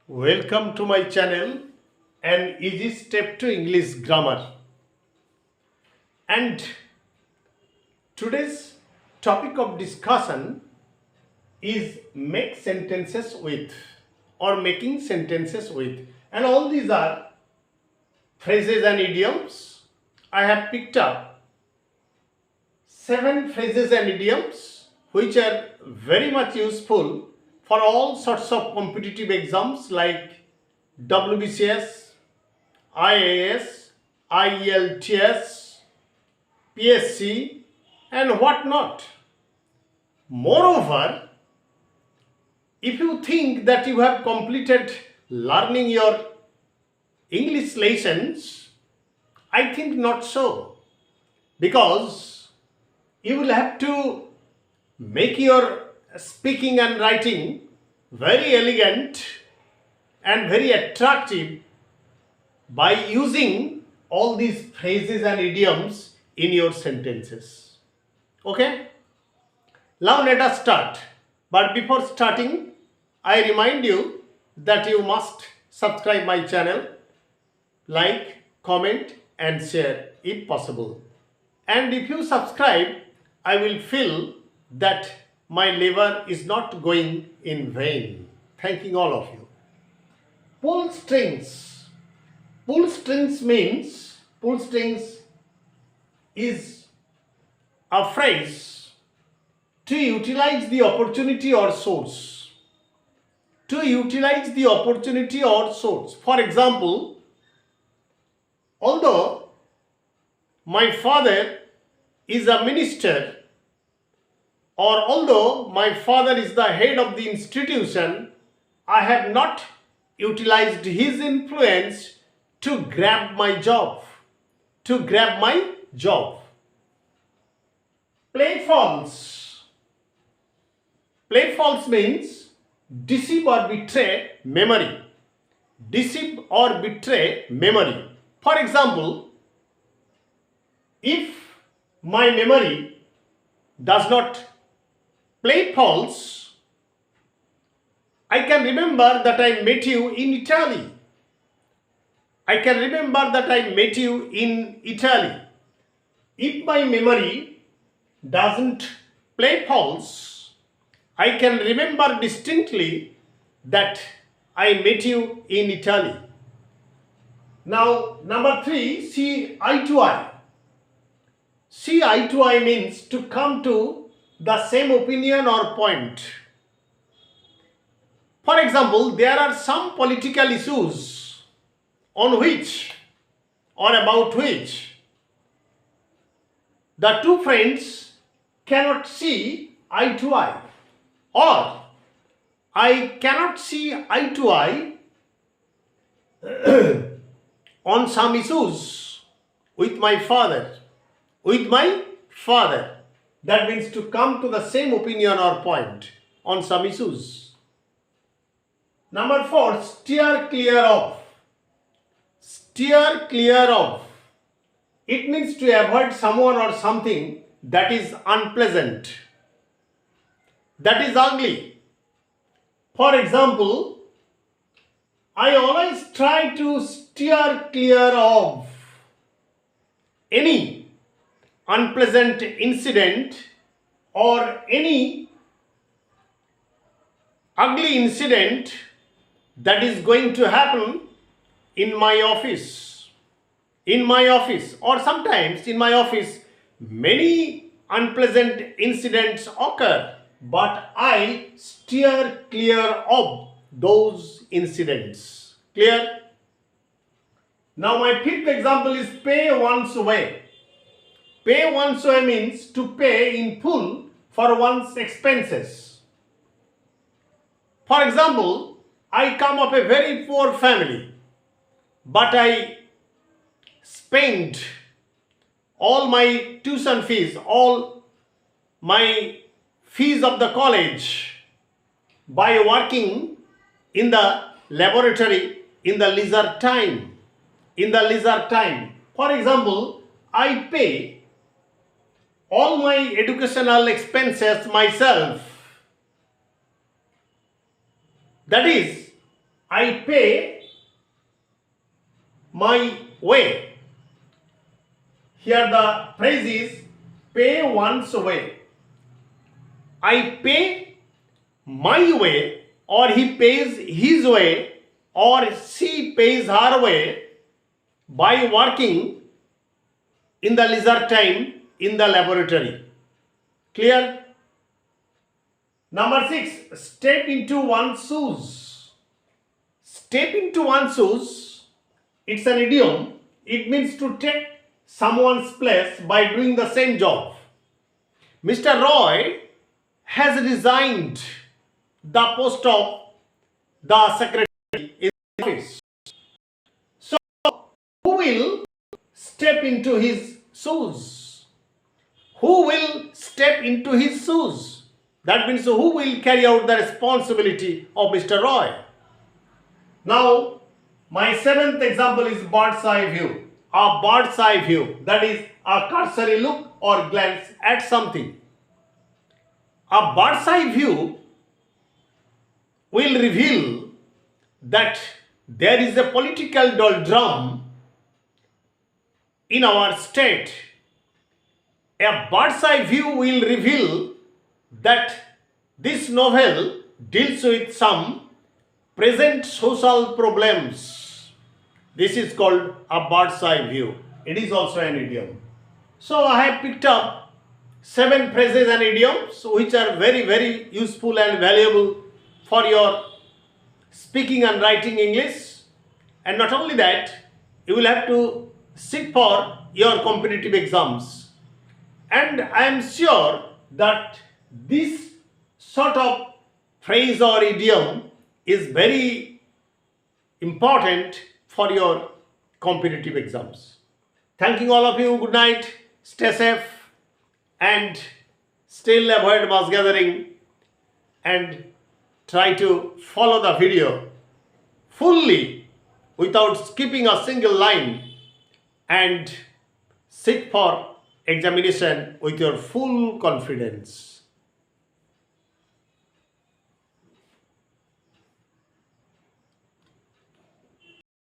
Welcome to my channel, An Easy Step to English Grammar. And today's topic of discussion is make sentences with or making sentences with. And all these are phrases and idioms. I have picked up 7 phrases and idioms which are very much useful for all sorts of competitive exams like WBCS, IAS, IELTS, PSC, and whatnot. Moreover, if you think that you have completed learning your English lessons, I think not so, because you will have to make your speaking and writing very elegant and very attractive by using all these phrases and idioms in your sentences. Okay? Now let us start. But before starting, I remind you that you must subscribe my channel, like, comment and share if possible. And if you subscribe, I will feel that my labor is not going in vain. Thanking all of you. Pull strings. Pull strings is a phrase to utilize the opportunity or source. To utilize the opportunity or source. For example, although my father is a minister, or although my father is the head of the institution, I have not utilized his influence to grab my job. Play false. Play false means deceive or betray memory. Deceive or betray memory. For example, if my memory does not play false, I can remember that I met you in Italy. If my memory doesn't play false, I can remember distinctly that I met you in Italy. Now, number 3, see eye to eye. See eye to eye means to come to the same opinion or point. For example, there are some political issues on which or about which the two friends cannot see eye to eye, or I cannot see eye to eye on some issues with my father. That means to come to the same opinion or point on some issues. Number 4, steer clear of. Steer clear of. It means to avoid someone or something that is unpleasant, that is ugly. For example, I always try to steer clear of any unpleasant incident or any ugly incident that is going to happen in my office. Or sometimes in my office, many unpleasant incidents occur, but I steer clear of those incidents. Clear? Now my 5th example is pay one's way. Pay one's way means to pay in full for one's expenses. For example, I come of a very poor family, but I spent all my tuition fees, all my fees of the college by working in the laboratory in the leisure time. For example, I pay all my educational expenses myself. That is, I pay my way. Here the phrase is pay one's way. I pay my way, or he pays his way, or she pays her way by working in the leisure time in the laboratory. Clear? Number 6, step into one's shoes. Step into one's shoes, it's an idiom. It means to take someone's place by doing the same job. Mr. Roy has resigned the post of the secretary in the office. So, who will step into his shoes? Who will step into his shoes? That means who will carry out the responsibility of Mr. Roy? Now, my 7th example is bird's eye view. A bird's eye view, that is a cursory look or glance at something. A bird's eye view will reveal that there is a political doldrum in our state. A bird's eye view will reveal that this novel deals with some present social problems. This is called a bird's eye view. It is also an idiom. So I have picked up 7 phrases and idioms which are very, very useful and valuable for your speaking and writing English. And not only that, you will have to sit for your competitive exams. And I am sure that this sort of phrase or idiom is very important for your competitive exams. Thanking all of you. Good night. Stay safe and still avoid mass gathering and try to follow the video fully without skipping a single line and sit for examination with your full confidence.